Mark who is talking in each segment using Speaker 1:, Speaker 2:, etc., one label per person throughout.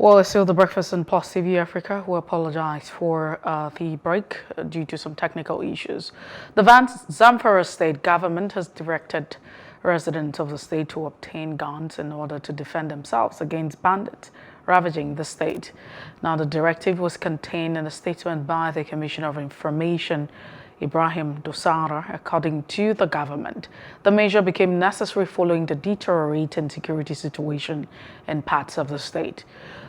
Speaker 1: Well, it's still the breakfast on PlusTvAfrica, who apologize for the break due to some technical issues. The Zamfara state government has directed residents of the state to obtain guns in order to defend themselves against bandits ravaging the state. Now, the directive was contained in a statement by the Commissioner of Information, Ibrahim Dosara. According to the government, the measure became necessary following the deteriorating security situation in parts of the state.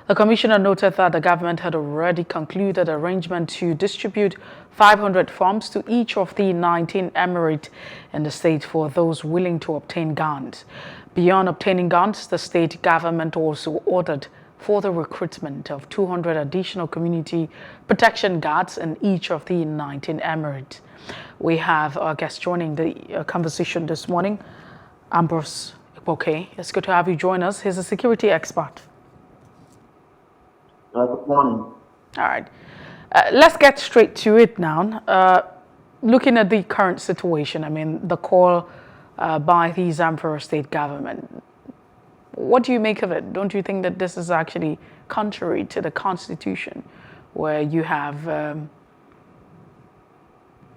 Speaker 1: The commissioner noted that the government had already concluded arrangement to distribute 500 forms to each of the 19 emirates in the state for those willing to obtain guns. Beyond obtaining guns, the state government also ordered for the recruitment of 200 additional community protection guards in each of the 19 emirates. We have our guest joining the conversation this morning, Abrose. Igboke. It's good to have you join us. He's a security expert.
Speaker 2: Good morning.
Speaker 1: All right. Let's get straight to it now. Looking at the current situation, I mean, the call by the Zamfara state government, what do you make of it? Don't you think that this is actually contrary to the constitution, where you have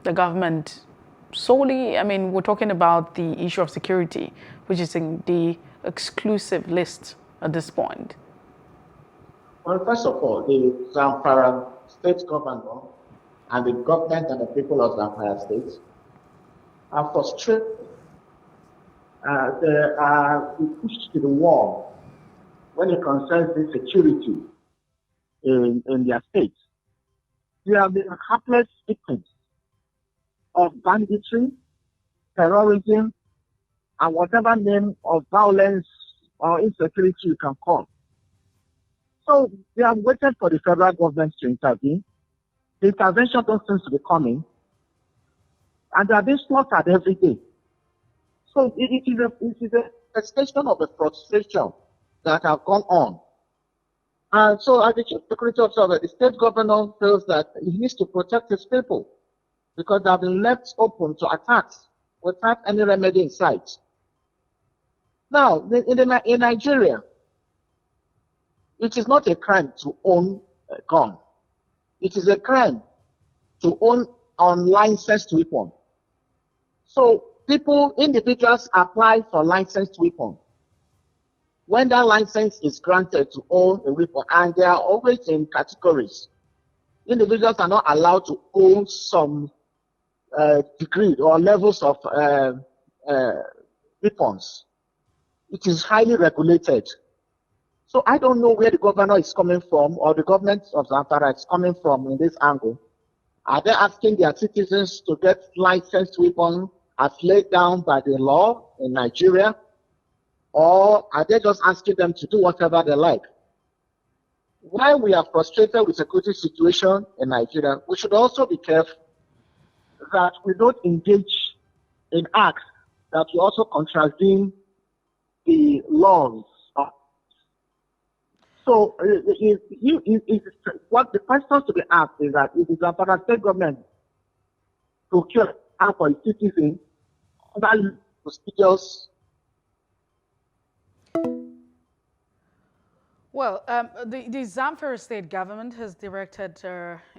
Speaker 1: the government solely, I mean, we're talking about the issue of security, which is in the exclusive list at this point?
Speaker 2: Well, first of all, the Zamfara state governor and the government and the people of Zamfara state are frustrated. They are pushed to the wall when it concerns the security in their state. They have been helpless victims of banditry, terrorism, and whatever name of violence or insecurity you can call. So they have waited for the federal government to intervene. The intervention don't seem to be coming, and they are being slaughtered every day. So it is a expression of a frustration that have gone on. And so as the chief security officer, the state governor feels that he needs to protect his people because they have been left open to attacks without any remedy in sight. Now, in Nigeria, it is not a crime to own a gun. It is a crime to own unlicensed weapon. So individuals apply for licensed weapon. When that license is granted to own a weapon, and they are always in categories, individuals are not allowed to own some degree or levels of weapons. It is highly regulated. So I don't know where the governor is coming from or the government of Zamfara is coming from in this angle. Are they asking their citizens to get licensed weapons as laid down by the law in Nigeria? Or are they just asking them to do whatever they like? While we are frustrated with the security situation in Nigeria, we should also be careful that we don't engage in acts that will also contravene the laws. So, what the question to be asked is that if the Zamfara state government procure for its citizens under procedures.
Speaker 1: Well, the Zamfara state government has directed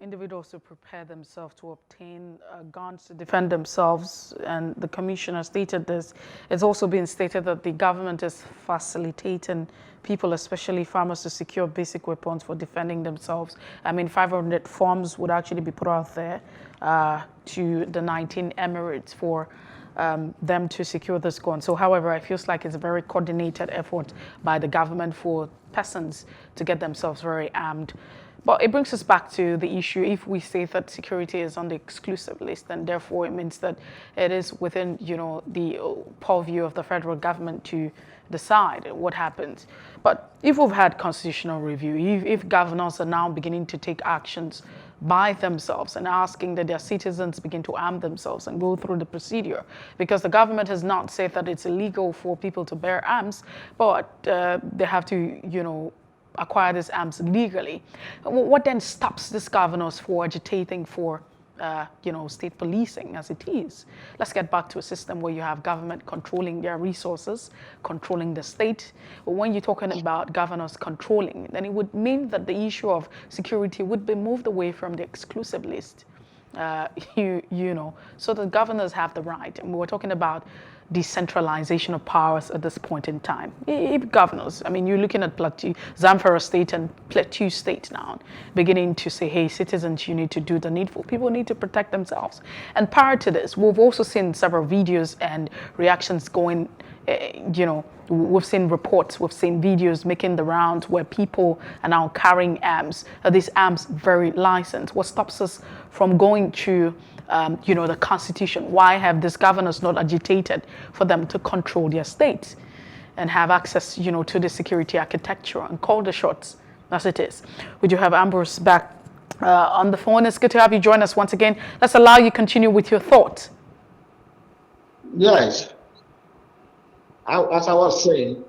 Speaker 1: individuals to prepare themselves to obtain guns to defend themselves, and the commissioner stated this. It's also been stated that the government is facilitating people, especially farmers, to secure basic weapons for defending themselves. I mean, 500 forms would actually be put out there to the 19 emirates for them to secure this gun. So, however, it feels like it's a very coordinated effort by the government for persons to get themselves very armed. But it brings us back to the issue. If we say that security is on the exclusive list, then therefore it means that it is within, the purview of the federal government to decide what happens. But if we've had constitutional review, if governors are now beginning to take actions by themselves and asking that their citizens begin to arm themselves and go through the procedure, because the government has not said that it's illegal for people to bear arms, but they have to, acquire these arms legally. What then stops these governors for agitating for state policing as it is. Let's get back to a system where you have government controlling their resources, controlling the state. But when you're talking about governors controlling, then it would mean that the issue of security would be moved away from the exclusive list. So the governors have the right, and we're talking about decentralization of powers at this point in time. If governors, I mean, you're looking at Zamfara state and Plateau state now, beginning to say, hey, citizens, you need to do the needful. People need to protect themselves. And prior to this, we've also seen several videos and reactions going, we've seen reports, we've seen videos making the rounds where people are now carrying arms. Are these arms very licensed? What stops us from going to the Constitution? Why have these governors not agitated for them to control their states and have access, to the security architecture and call the shots as it is? We do have Abrose back on the phone. It's good to have you join us once again. Let's allow you continue with your thoughts.
Speaker 2: Yes. As I was saying,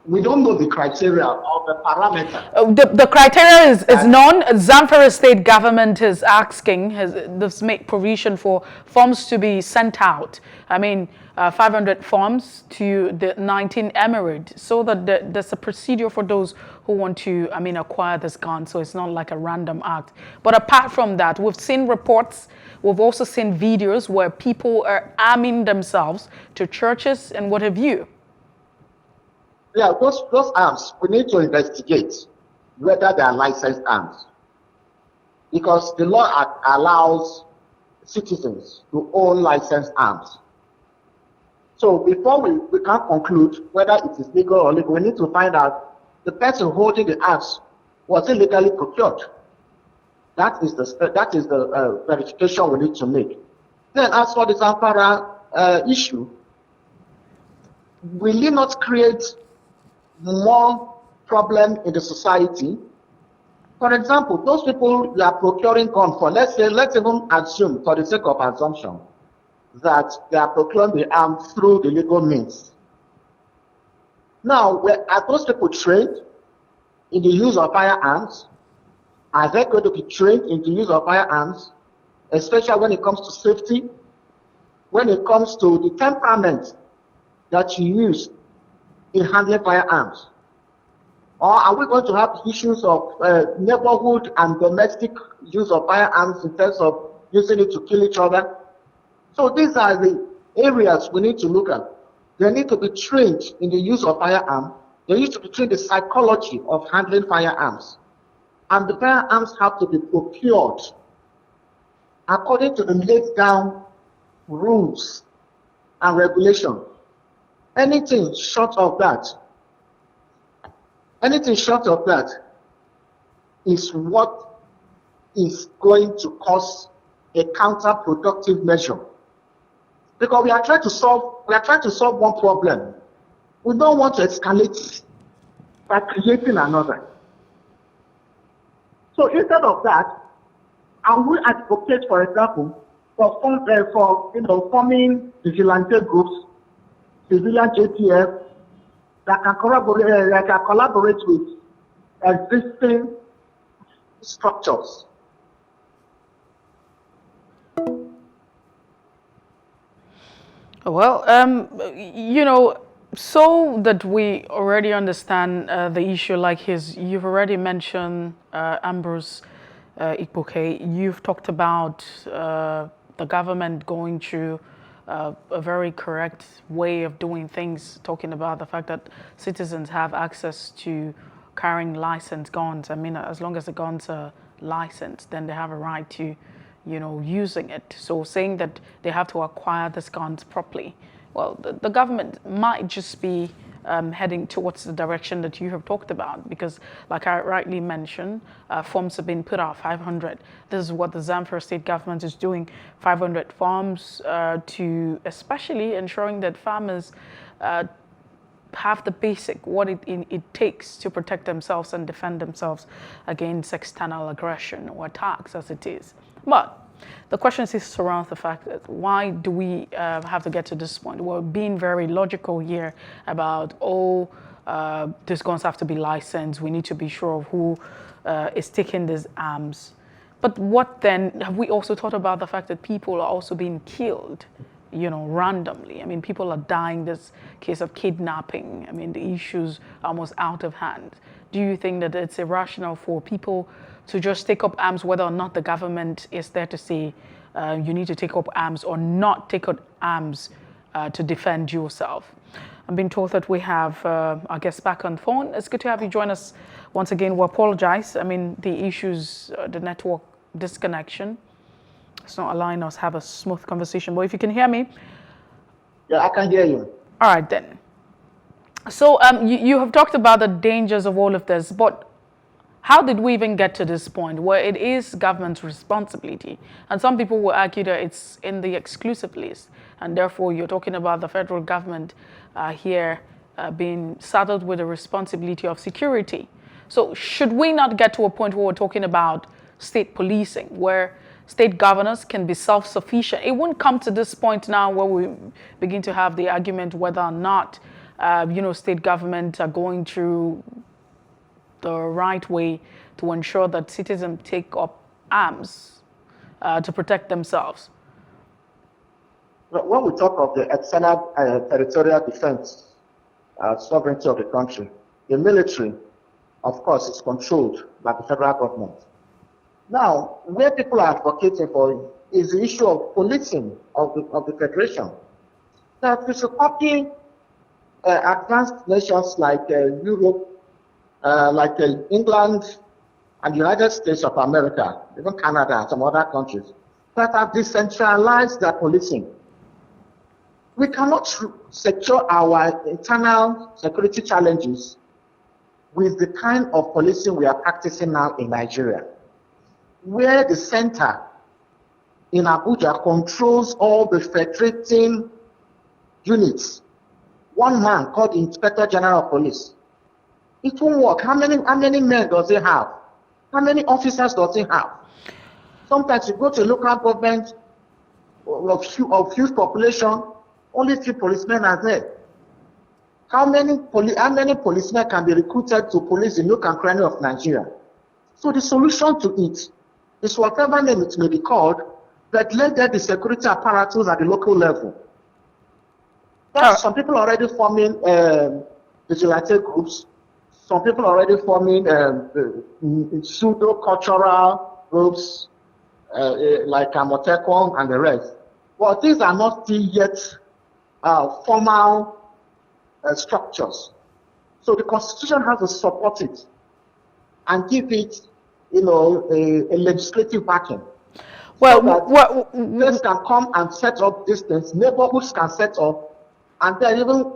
Speaker 2: we don't know the criteria or the parameter.
Speaker 1: The criteria is known. Zamfara state government is asking, has made provision for forms to be sent out. 500 forms to the 19 emirates, so that there's a procedure for those who want to, acquire this gun. So it's not like a random act. But apart from that, we've seen reports. We've also seen videos where people are arming themselves to churches and what have you.
Speaker 2: Yeah, those arms, we need to investigate whether they are licensed arms. Because the law allows citizens to own licensed arms. So before we can conclude whether it is legal or illegal, we need to find out the person holding the arms was illegally procured. That is the verification we need to make. Then as for the Zamfara issue, will it not create more problem in the society? For example, those people you are procuring gun for, let's even assume, for the sake of assumption, that they are procuring the arm through the legal means. Now, are those people trained in the use of firearms? Are they going to be trained in the use of firearms, especially when it comes to safety, when it comes to the temperament that you use in handling firearms? Or are we going to have issues of neighborhood and domestic use of firearms in terms of using it to kill each other? So these are the areas we need to look at. They need to be trained in the use of firearms. They need to be trained in the psychology of handling firearms. And the firearms have to be procured according to the laid down rules and regulations. Anything short of that is what is going to cause a counterproductive measure. Because we are trying to solve one problem. We don't want to escalate by creating another. So instead of that, I will advocate, for example, for forming vigilante groups, civilian JTF, that can collaborate with existing structures.
Speaker 1: Well, so that we already understand the issue, like you've already mentioned Abrose Igboke. You've talked about the government going through a very correct way of doing things, talking about the fact that citizens have access to carrying licensed guns. As long as the guns are licensed, then they have a right to, using it. So saying that they have to acquire these guns properly, well, the government might just be heading towards the direction that you have talked about, because like I rightly mentioned, forms have been put out, 500. This is what the Zamfara state government is doing, 500 forms to especially ensuring that farmers have the basic, what it takes to protect themselves and defend themselves against external aggression or attacks as it is. But the question is surrounds the fact that why do we have to get to this point? We're being very logical here about, these guns have to be licensed. We need to be sure of who is taking these arms. But what then, have we also thought about the fact that people are also being killed, randomly? I mean, people are dying. This case of kidnapping. I mean, the issues are almost out of hand. Do you think that it's irrational for people to just take up arms, whether or not the government is there to say you need to take up arms or not take up arms to defend yourself? I'm being told that we have our guest back on phone. It's good to have you join us once again. We apologize. I mean, the issues, the network disconnection, it's not allowing us to have a smooth conversation. But if you can hear me.
Speaker 2: Yeah, I can hear you.
Speaker 1: All right, then. So you have talked about the dangers of all of this, but how did we even get to this point where it is government's responsibility? And some people will argue that it's in the exclusive list, and therefore you're talking about the federal government here being saddled with the responsibility of security. So should we not get to a point where we're talking about state policing, where state governors can be self-sufficient? It won't come to this point now where we begin to have the argument whether or not state government are going through the right way to ensure that citizens take up arms to protect themselves.
Speaker 2: When we talk of the external territorial defense, sovereignty of the country, the military, of course, is controlled by the federal government. Now, where people are advocating for is the issue of policing of the federation. Now, if we should copy advanced nations like Europe, like England and the United States of America, even Canada and some other countries, that have decentralized their policing. We cannot secure our internal security challenges with the kind of policing we are practicing now in Nigeria, where the center in Abuja controls all the federating units. One man called the Inspector General of Police. It won't work. How many men does he have? How many officers does he have? Sometimes you go to local government of huge population, only 3 policemen are there. How many policemen can be recruited to police the nook and cranny of Nigeria? So the solution to it is whatever name it may be called, but let there be security apparatus at the local level. Some people are already forming vigilante groups. Some people are already forming pseudo-cultural groups like Amotekong and the rest. But these are not still yet formal structures. So the Constitution has to support it and give it, a legislative backing.
Speaker 1: Well,
Speaker 2: so that states can come and set up these things, neighborhoods can set up, and then even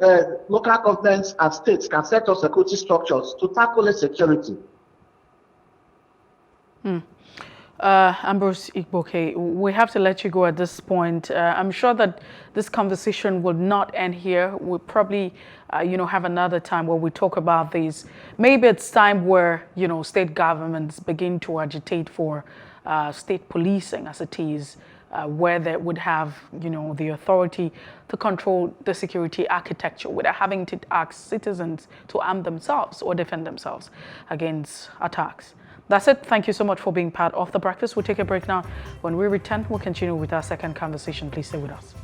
Speaker 2: local governments and states can set up security structures to tackle insecurity.
Speaker 1: Abrose Igboke, we have to let you go at this point. I'm sure that this conversation will not end here. We'll probably, have another time where we talk about these. Maybe it's time where, state governments begin to agitate for state policing as it is, where they would have, the authority to control the security architecture without having to ask citizens to arm themselves or defend themselves against attacks. That's it. Thank you so much for being part of The Breakfast. We'll take a break now. When we return, we'll continue with our second conversation. Please stay with us.